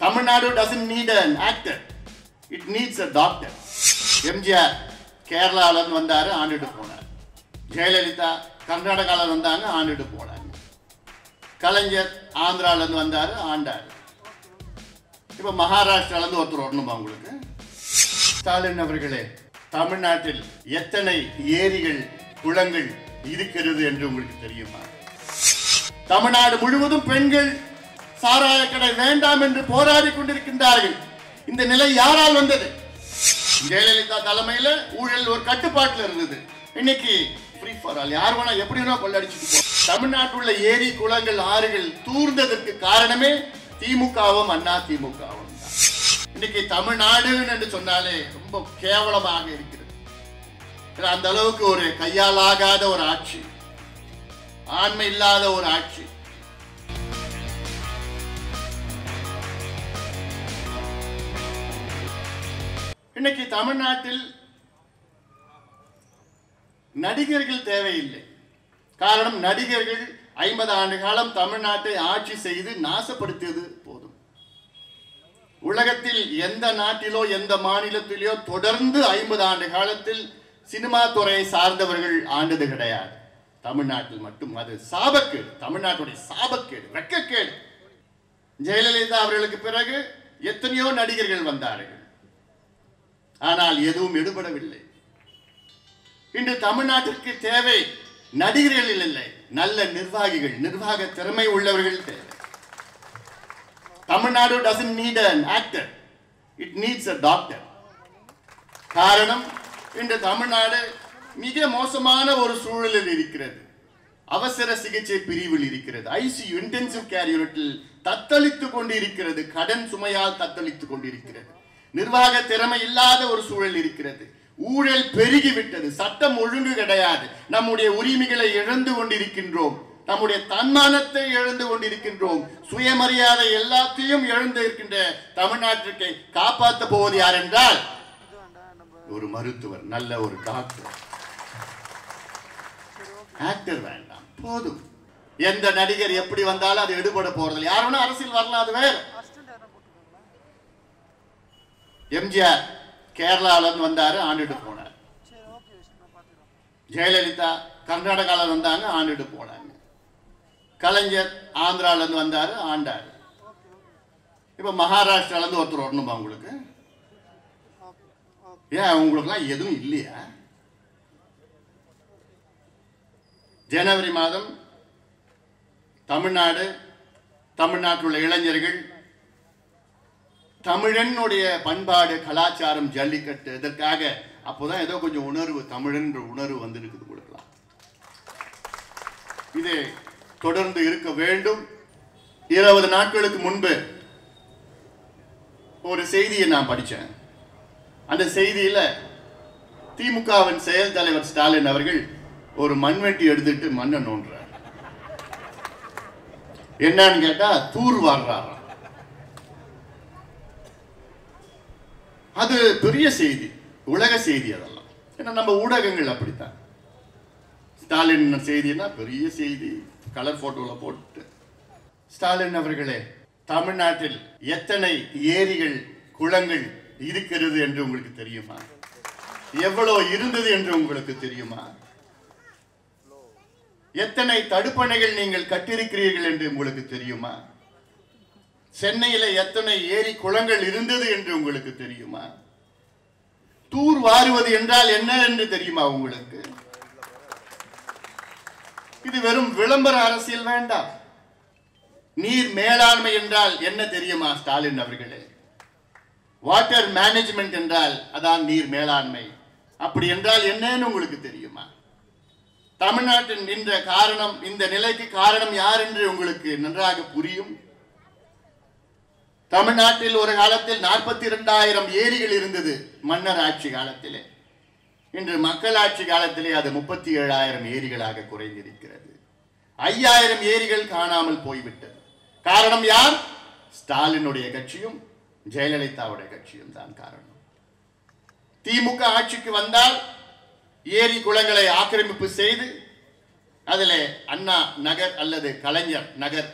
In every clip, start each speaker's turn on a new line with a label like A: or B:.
A: Tamil Nadu doesn't need an actor. It needs a doctor. MGR கேரளால வந்தாரு, ஆண்டுட்டு போனார். ஜெயலலிதா கர்நாடகால வந்தாங்க, ஆண்டுட்டு போனாங்க. கலைஞர் ஆந்திரால இருந்து வந்தாரு, ஆண்டாரு. இப்ப மகாராஷ்டிரால இருந்து ஒருத்தர் வரணுமா உங்களுக்கு? ஸ்டாலின் அவர்களே, தமிழ்நாட்டில் எத்தனை ஏரிகள் குளங்கள் இருக்கிறது என்று உங்களுக்கு தெரியுமா? தமிழ்நாடு முழுவதும் பெண்கள் சாராய கடை வேண்டாம் என்று போராடி கொண்டிருக்கின்றார்கள். இந்த நிலை யாரால் வந்தது? ஜெயலலிதா தலைமையில ஊழல் ஒரு கட்டுப்பாட்டில் இருந்தது. இன்னைக்கு ஃப்ரீ ஃபார் ஆல், யார் வேணா எப்படி வேணா கொள்ளடிச்சுட்டு போ. தமிழ்நாட்டில் உள்ள ஏரி குளங்கள் ஆறுகள் தூர்ந்ததற்கு காரணமே திமுகவும் அண்ணா திமுகவும் தான். இன்னைக்கு தமிழ்நாடு என்று சொன்னாலே ரொம்ப கேவலமாக இருக்கிறது. அந்த அளவுக்கு ஒரு கையாலாகாத ஒரு ஆட்சி, ஆண்மை இல்லாத ஒரு ஆட்சி. இன்னைக்கு தமிழ்நாட்டில் நடிகர்கள் தேவையில்லை. காரணம், நடிகர்கள் 50 ஆண்டு காலம் தமிழ்நாட்டை ஆட்சி செய்து நாசப்படுத்தியது போதும். உலகத்தில் எந்த நாட்டிலோ எந்த மாநிலத்திலோ தொடர்ந்து 50 ஆண்டு காலத்தில் சினிமா துறையை சார்ந்தவர்கள் ஆண்டது கிடையாது. தமிழ்நாட்டில் மட்டும் அது சாபக்கேடு, தமிழ்நாட்டுடைய சாபக்கேடு, வெட்கக்கேடு. ஜெயலலிதா அவர்களுக்கு பிறகு எத்தனையோ நடிகர்கள் வந்தார்கள், ஆனால் எதுவும் எடுபடவில்லை. இன்று தமிழ்நாட்டிற்கு தேவை நடிகர்கள் இல்லை, நல்ல நிர்வாகிகள், நிர்வாக திறமை உள்ளவர்கள் தேவை. Tamil Nadu doesn't need an actor, it needs a doctor. காரணம், இன்று தமிழ்நாடு மிக மோசமான ஒரு சூழலில் இருக்கிறது. அவசர சிகிச்சை பிரிவில் இருக்கிறது, ஐசியு இன்டென்சிவ் கேர் யூனிட்டில் தத்தளித்துக் கொண்டிருக்கிறது, கடன் சுமையால் தத்தளித்துக் கொண்டிருக்கிறது. நிர்வாக திறமை இல்லாத ஒரு சூழல் இருக்கிறது. ஊழல் பெருகிவிட்டது, சட்டம் ஒழுங்கு கிடையாது. நம்முடைய உரிமைகளை இழந்து கொண்டிருக்கின்றோம், நம்முடைய தன்மானத்தை இழந்து கொண்டிருக்கின்றோம், சுயமரியாதை எல்லாத்தையும் இழந்து இருக்கின்ற தமிழ்நாட்டிற்கு காப்பாற்ற போவது யார் என்றால் ஒரு மருத்துவர், நல்ல ஒரு டாக்டர். ஆக்டர் வேண்டாம், போதும். எந்த நடிகர் எப்படி வந்தாலும் அது எடுபட போறது. யாரும் அரசியல் வரலாம், அது வேற. எம்ஜிஆர் கேரளால இருந்து வந்தாரு, ஆண்டுட்டு போனார். ஜெயலலிதா கர்நாடகால வந்தாங்க, ஆண்டுட்டு போனாங்க. கலைஞர் ஆந்திரால இருந்து வந்தாரு, ஆண்டாரு. இப்ப மகாராஷ்டிரால இருந்து ஒருத்தர் வரணுமா உங்களுக்கு? ஏன் உங்களுக்குலாம் எதுவும் இல்லையா? ஜனவரி மாதம் தமிழ்நாடு, தமிழ்நாட்டில் உள்ள இளைஞர்கள் தமிழனுடைய பண்பாடு, கலாச்சாரம், ஜல்லிக்கட்டு, இதற்காக அப்போதான் ஏதோ கொஞ்சம் உணர்வு, தமிழன் உணர்வு வந்திருக்குது கொடுக்கலாம். இது தொடர்ந்து இருக்க வேண்டும். 20 நாட்களுக்கு முன்பு ஒரு செய்தியை நான் படித்தேன். அந்த செய்தியில திமுகவின் செயல் தலைவர் ஸ்டாலின் அவர்கள் ஒரு மண்வெட்டி எடுத்துட்டு மண்ணை நோண்டுறார். என்னன்னு கேட்டா தூர் வாடுறாராம். அது பெரிய செய்தி, உலக செய்தி. அதெல்லாம் ஏன்னா நம்ம ஊடகங்கள் அப்படித்தான். ஸ்டாலின் செய்தினா பெரிய செய்தி, கலர் போட்டோல போட்டு. ஸ்டாலின் அவர்களே, தமிழ்நாட்டில் எத்தனை ஏரிகள் குளங்கள் இருக்கிறது என்று உங்களுக்கு தெரியுமா? எவ்வளவு இருந்தது என்று உங்களுக்கு தெரியுமா? எத்தனை தடுப்பணைகள் நீங்கள் கட்டியிருக்கிறீர்கள் என்று உங்களுக்கு தெரியுமா? சென்னையில எத்தனை ஏரி குளங்கள் இருந்தது என்று உங்களுக்கு தெரியுமா? தூர் வாருவது என்றால் என்ன என்று தெரியுமா உங்களுக்கு? இது வெறும் விளம்பர அரசியல் வேண்டாம். நீர் மேலாண்மை என்றால் என்ன தெரியுமா ஸ்டாலின் அவர்களே? வாட்டர் மேனேஜ்மெண்ட் என்றால் அதான் நீர் மேலாண்மை. அப்படி என்றால் என்னன்னு உங்களுக்கு தெரியுமா? தமிழ்நாட்டின் இந்த காரணம், இந்த நிலைக்கு காரணம் யார் என்று உங்களுக்கு நன்றாக புரியும். தமிழ்நாட்டில் ஒரு காலத்தில் 42,000 ஏரிகள் இருந்தது மன்னர் ஆட்சி காலத்திலே. இன்று மக்களாட்சி காலத்திலே அது 37,000 ஏரிகளாக குறைந்திருக்கிறது. 5,000 ஏரிகள் காணாமல் போய்விட்டது. காரணம் யார்? ஸ்டாலினுடைய கட்சியும் ஜெயலலிதாவுடைய கட்சியும் தான் காரணம். திமுக ஆட்சிக்கு வந்தால் ஏரி குளங்களை ஆக்கிரமிப்பு செய்து அதிலே அண்ணா நகர் அல்லது கலைஞர் நகர்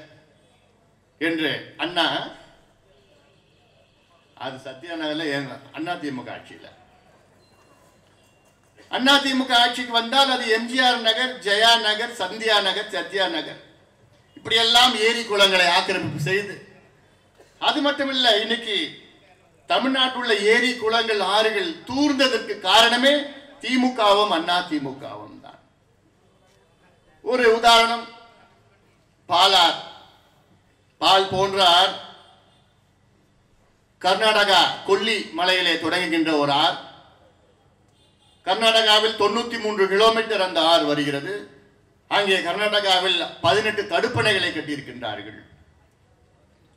A: என்று அண்ணா அது சத்யா நகர்ல அதிமுக ஆட்சியில். அதிமுக ஆட்சிக்கு வந்தால் அது எம்ஜிஆர் நகர், ஜெயா நகர், சந்தியா நகர், சத்யா நகர், இப்படி எல்லாம் ஏரி குளங்களை ஆக்கிரமிப்பு செய்து, அது மட்டுமில்லை, இன்னைக்கு தமிழ்நாட்டில் உள்ள ஏரி குளங்கள் ஆறுகள் தூர்ந்ததற்கு காரணமே திமுகவும் அதிமுகவும் தான். ஒரு உதாரணம், பாலார், பால் போன்ற ஆறு, கர்நாடகா கொல்லி மலையிலே தொடங்குகின்ற ஒரு ஆறு. கர்நாடகாவில் 93 கிலோமீட்டர் அந்த ஆறு வருகிறது. அங்கே கர்நாடகாவில் 18 தடுப்பணைகளை கட்டியிருக்கின்றார்கள்.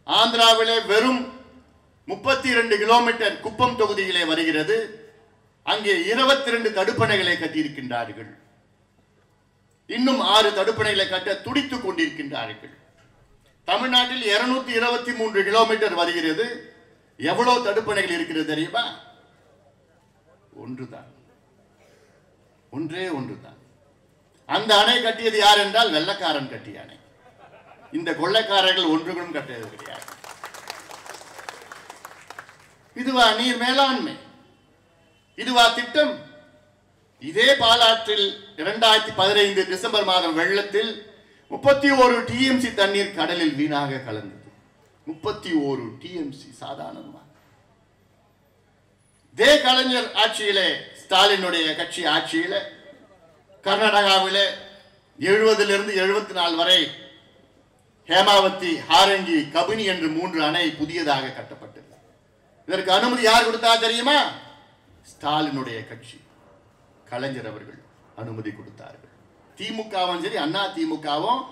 A: ஆந்திராவிலே வெறும் 32 கிலோமீட்டர் குப்பம் தொகுதியிலே வருகிறது. அங்கே 22 தடுப்பணைகளை கட்டியிருக்கின்றார்கள். இன்னும் 6 தடுப்பணைகளை கட்ட துடித்துக் கொண்டிருக்கின்றார்கள். தமிழ்நாட்டில் 223 கிலோமீட்டர் வருகிறது. எவ்வளவு தடுப்பணைகள் இருக்கிறது தெரியுமா? ஒன்றுதான், ஒன்றே ஒன்றுதான். அந்த அணை கட்டியது யார் என்றால் வெள்ளக்காரன் கட்டிய அணை. இந்த கொள்ளைக்காரர்கள் ஒன்றுகளும் கட்டியது கிடையாது. இதுவா நீர் மேலாண்மை? இதுவா திட்டம்? இதே பாலாற்றில் 2015 டிசம்பர் மாதம் வெள்ளத்தில் 31 டிஎம்சி தண்ணீர் கடலில் வீணாக கலந்தது. 31 டிஎம்சி சாதாரணமா? இதே கலைஞர் ஆட்சியிலே, ஸ்டாலினுடைய கட்சி ஆட்சியிலே, கர்நாடகாவிலே 70 74 வரை ஹேமாவதி, ஹாரங்கி, கபினி என்று 3 அணை புதியதாக கட்டப்பட்டது. இதற்கு அனுமதி யார் கொடுத்தா தெரியுமா? ஸ்டாலினுடைய கட்சி, கலைஞர் அவர்கள் அனுமதி கொடுத்தார்கள். திமுகவும் சரி, அதிமுகவும்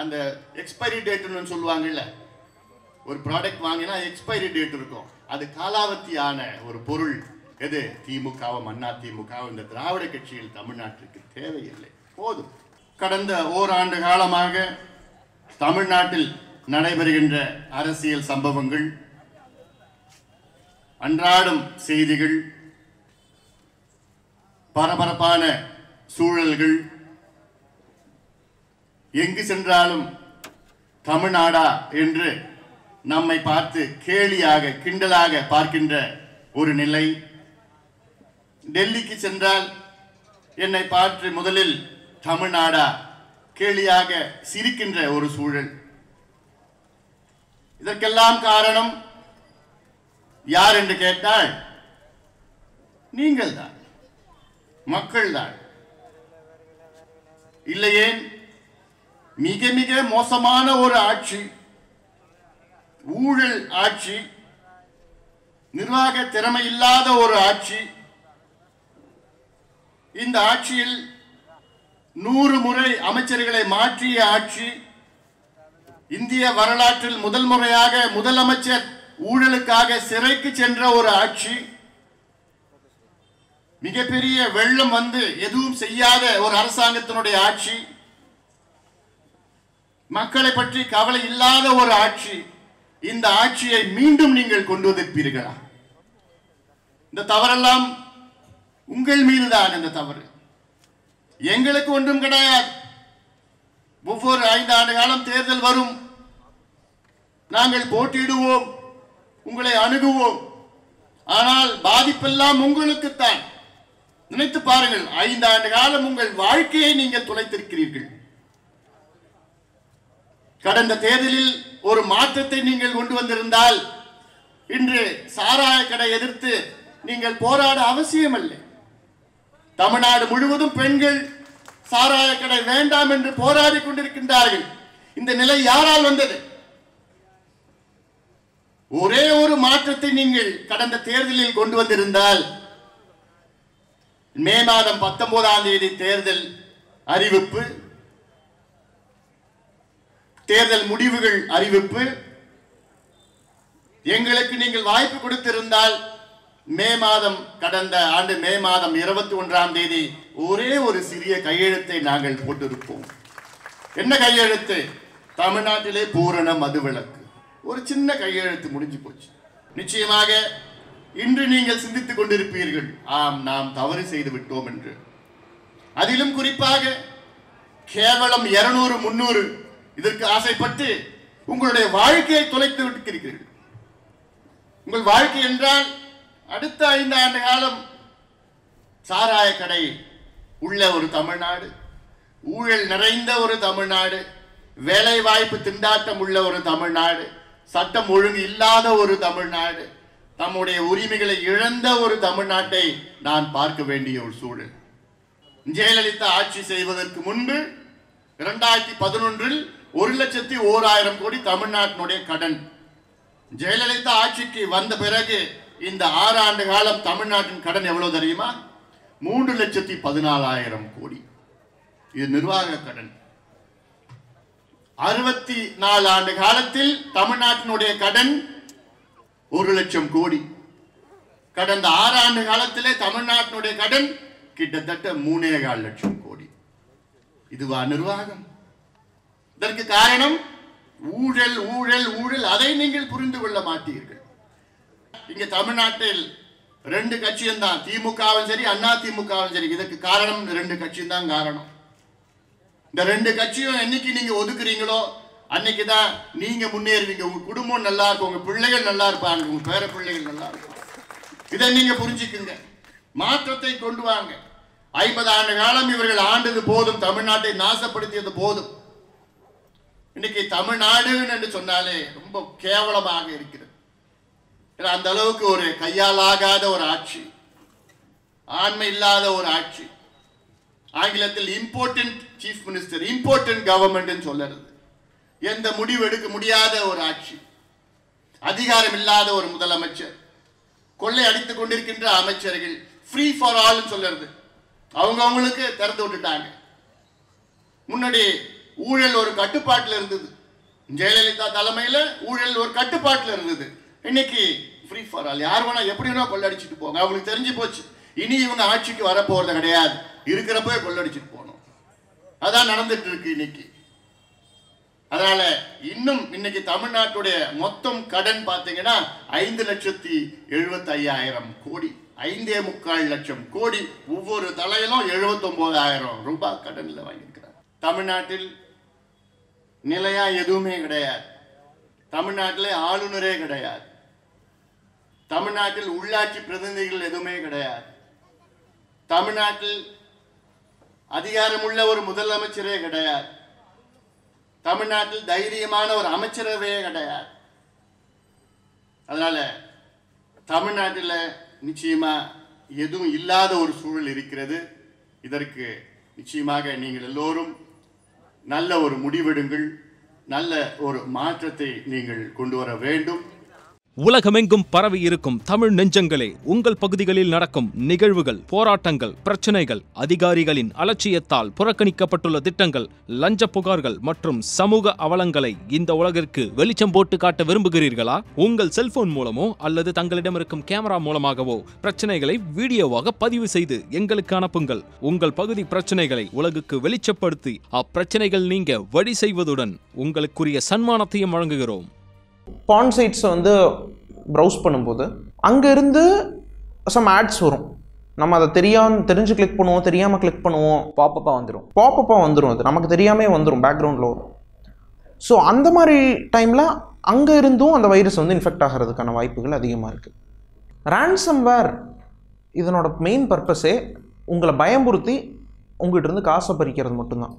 A: அந்த எக்ஸ்பைரி டேட்னு சொல்லுவாங்கல்ல, ஒரு ப்ராடக்ட் வாங்கினா எக்ஸ்பைரி டேட் இருக்கும், அது காலாவதியான ஒரு பொருள். எது? திமுகவும் அதிமுகவும் இந்த திராவிட கட்சியில் தமிழ்நாட்டிற்கு தேவையில்லை, போதும். கடந்த ஓராண்டு காலமாக தமிழ்நாட்டில் நடைபெறுகின்ற அரசியல் சம்பவங்கள், அன்றாடம் செய்திகள், பரபரப்பான சூழல்கள், எங்கு சென்றாலும் தமிழ்நாடா என்று நம்மை பார்த்து கேலியாக, கிண்டலாக பார்க்கின்ற ஒரு நிலை. டெல்லிக்கு சென்றால் என்னை பார்த்து முதலில் தமிழ்நாடா கேலியாக சிரிக்கின்ற ஒரு சூழல். இதற்கெல்லாம் காரணம் யார் என்று கேட்டால் நீங்கள் தான், மக்கள் தான். இல்லையே, மிக மிக மோசமான ஒரு ஆட்சி, ஊழல் ஆட்சி, நிர்வாக திறமை இல்லாத ஒரு ஆட்சி. இந்த ஆட்சியில் 100 முறை அமைச்சர்களை மாற்றிய ஆட்சி. இந்திய வரலாற்றில் முதல் முறையாக முதலமைச்சர் ஊழலுக்காக சிறைக்கு சென்ற ஒரு ஆட்சி. மிகப்பெரிய வெள்ளம் வந்து எதுவும் செய்யாத ஒரு அரசாங்கத்தினுடைய ஆட்சி. மக்களை பற்றி கவலை இல்லாத ஒரு ஆட்சி. இந்த ஆட்சியை மீண்டும் நீங்கள் கொண்டு வந்திருப்பீர்களா? இந்த தவறெல்லாம் உங்கள் மீதுதான். இந்த தவறு எங்களுக்கு ஒன்றும் கிடையாது. ஒவ்வொரு 5 ஆண்டு காலம் தேர்தல் வரும், நாங்கள் போட்டியிடுவோம், உங்களை அணுகுவோம். ஆனால் பாதிப்பெல்லாம் உங்களுக்குத்தான். நினைத்து பாருங்கள், 5 ஆண்டு காலம் உங்கள் வாழ்க்கையை நீங்கள் தொலைத்திருக்கிறீர்கள். கடந்த தேர்தலில் ஒரு மாற்றத்தை நீங்கள் கொண்டு வந்திருந்தால் இன்று சாராய கடை எதிர்த்து நீங்கள் போராட அவசியமில்லை. தமிழ்நாடு முழுவதும் பெண்கள் சாராய கடை வேண்டாம் என்று போராடி கொண்டிருக்கின்றார்கள். இந்த நிலை யாரால் வந்தது? ஒரே ஒரு மாற்றத்தை நீங்கள் கடந்த தேர்தலில் கொண்டு வந்திருந்தால், மே மாதம் 19ஆம் தேதி தேர்தல் அறிவிப்பு, தேர்தல் முடிவுகள் அறிவிப்பு, எங்களுக்கு நீங்கள் வாய்ப்பு கொடுத்திருந்தால் மே மாதம், கடந்த ஆண்டு மே மாதம் 21ஆம் தேதி ஒரே ஒரு சிறிய கையெழுத்தை நாங்கள் போட்டிருப்போம். என்ன கையெழுத்து? தமிழ்நாட்டிலே பூரண மதுவிலக்கு. ஒரு சின்ன கையெழுத்து, முடிஞ்சு போச்சு. நிச்சயமாக இன்று நீங்கள் சிந்தித்துக் கொண்டிருப்பீர்கள், ஆம், நாம் தவறு செய்து விட்டோம் என்று. அதிலும் குறிப்பாக கேவலம் 200 300 இதற்கு ஆசைப்பட்டு உங்களுடைய வாழ்க்கையை தொலைத்து விட்டிருக்கிறீர்கள். உங்கள் வாழ்க்கை என்றால் அடுத்த 5 ஆண்டு காலம் சாராய கடை உள்ள ஒரு தமிழ்நாடு, ஊழல் நிறைந்த ஒரு தமிழ்நாடு, வேலை வாய்ப்பு திண்டாட்டம் உள்ள ஒரு தமிழ்நாடு, சட்டம் ஒழுங்கு இல்லாத ஒரு தமிழ்நாடு, நம்முடைய உரிமைகளை இழந்த ஒரு தமிழ்நாட்டை நான் பார்க்க வேண்டிய ஒரு சூழல். ஜெயலலிதா ஆட்சி செய்வதற்கு முன்பு 2011 1,01,000 கோடி தமிழ்நாட்டினுடைய கடன். ஜெயலலிதா ஆட்சிக்கு வந்த பிறகு இந்த 6 ஆண்டு காலம் தமிழ்நாட்டின் கடன் எவ்வளவு தெரியுமா? 3,14,000 கோடி. இது நிர்வாக கடன். 64 ஆண்டு காலத்தில் தமிழ்நாட்டினுடைய கடன் 1,00,000 கோடி. கடந்த 6 ஆண்டு காலத்திலே தமிழ்நாட்டினுடைய கடன் கிட்டத்தட்ட 3,400,000 கோடி. இதுவா நிர்வாகம்? இதற்கு காரணம் ஊழல், ஊழல், ஊழல். அதை நீங்கள் புரிந்து கொள்ள மாட்டீர்கள். இங்க தமிழ்நாட்டில் 2 கட்சியும் தான், திமுகவும் சரி அண்ணா திமுகவும் சரி. இதற்கு காரணம் 2 கட்சியும் தான் காரணம். இந்த 2 கட்சியும் என்னைக்கு நீங்க ஒதுக்குறீங்களோ அன்னைக்கு தான் நீங்க முன்னேறுவீங்க. உங்க குடும்பம் நல்லா இருக்கும், உங்க பிள்ளைகள் நல்லா இருப்பாங்க, உங்க பேர பிள்ளைகள் நல்லா இருக்கும். இதை நீங்க புரிஞ்சுக்குங்க. மாற்றத்தை கொண்டு வாங்க. 50 ஆண்டு காலம் இவர்கள் ஆண்டது போதும், தமிழ்நாட்டை நாசப்படுத்தியது போதும். இன்னைக்கு தமிழ்நாடு என்று சொன்னாலே ரொம்ப கேவலமாக இருக்கிறது. அந்த அளவுக்கு ஒரு கையாலாகாத ஒரு ஆட்சி, ஆண்மை இல்லாத ஒரு ஆட்சி. ஆங்கிலத்தில் important chief minister, important government சொல்லுறது. எந்த முடிவு எடுக்க முடியாத ஒரு ஆட்சி, அதிகாரம் இல்லாத ஒரு முதலமைச்சர், கொள்ளை அடித்துக் கொண்டிருக்கின்ற அமைச்சர்கள், ஃப்ரீ ஃபார் ஆல் சொல்லுறது. அவங்களுக்கு திறந்து விட்டுட்டாங்க. முன்னாடி ஊழல் ஒரு கட்டுப்பாட்டில் இருந்தது. ஜெயலலிதா தலைமையில் ஊழல் ஒரு கட்டுப்பாட்டில் இருந்தது. இன்னைக்கு ஃப்ரீ ஃபார் ஆல், யார் வேணா எப்படி வேணா கொள்ளடிச்சிட்டு போங்க. அவங்களுக்கு தெரிஞ்சு போச்சு, இனி இவங்க ஆட்சிக்கு வரப்போறது கிடையாது, இருக்கிறப்ப கொள்ளடிச்சிட்டு போகணும். அதான் நடந்துட்டு இருக்கு இன்னைக்கு. அதனால இன்னும் இன்னைக்கு தமிழ்நாட்டுடைய மொத்தம் கடன் பார்த்தீங்கன்னா 5,75,000 கோடி, 5,4 லட்சம் கோடி. ஒவ்வொரு தலையிலும் 79,000 ரூபாய் கடன்ல வாங்கியிருக்கிறார். தமிழ்நாட்டில் நிலையா எதுவுமே கிடையாது. தமிழ்நாட்டிலே ஆளுநரே கிடையாது. தமிழ்நாட்டில் உள்ளாட்சி பிரதிநிதிகள் எதுவுமே கிடையாது. தமிழ்நாட்டில் அதிகாரமுள்ள ஒரு முதலமைச்சரே கிடையாது. தமிழ்நாட்டில் தைரியமான ஒரு அமைச்சரவையே கிடையாது. அதனால தமிழ்நாட்டில் நிச்சயமா எதுவும் இல்லாத ஒரு சூழல் இருக்கிறது. இதற்கு நிச்சயமாக நீங்கள் எல்லோரும் நல்ல ஒரு முடிவெடுங்கள், நல்ல ஒரு மாற்றத்தை நீங்கள் கொண்டு வர வேண்டும்.
B: உலகமெங்கும் பரவி இருக்கும் தமிழ் நெஞ்சங்களே, உங்கள் பகுதிகளில் நடக்கும் நிகழ்வுகள், போராட்டங்கள், பிரச்சனைகள், அதிகாரிகளின் அலட்சியத்தால் புறக்கணிக்கப்பட்டுள்ள திட்டங்கள், லஞ்ச புகார்கள் மற்றும் சமூக அவலங்களை இந்த உலகிற்கு வெளிச்சம் போட்டு காட்ட விரும்புகிறீர்களா? உங்கள் செல்போன் மூலமோ அல்லது தங்களிடம் இருக்கும் கேமரா மூலமாகவோ பிரச்சனைகளை வீடியோவாக பதிவு செய்து எங்களுக்கு அனுப்புங்கள். உங்கள் பகுதி பிரச்சனைகளை உலகுக்கு வெளிச்சப்படுத்தி அப்பிரச்சனைகள் நீங்க வழி செய்வதுடன் உங்களுக்குரிய சன்மானத்தையும் வழங்குகிறோம்.
C: பான் சைட்ஸை வந்து ப்ரௌஸ் பண்ணும்போது அங்கேருந்து சம் ஆட்ஸ் வரும். நம்ம அதை தெரிஞ்சு கிளிக் பண்ணுவோம், தெரியாமல் கிளிக் பண்ணுவோம், பாப்பப்பாக வந்துடும். அது நமக்கு தெரியாமல் வந்துடும், பேக்ரவுண்டில் வரும். ஸோ அந்த மாதிரி டைமில் அங்கே இருந்தும் அந்த வைரஸ் வந்து இன்ஃபெக்ட் ஆகிறதுக்கான வாய்ப்புகள் அதிகமாக இருக்குது. ரான்சம்வேர் இதனோட மெயின் பர்பஸே உங்களை பயமுறுத்தி உங்கள்கிட்ட இருந்து காசை பறிக்கிறது மட்டும்தான்.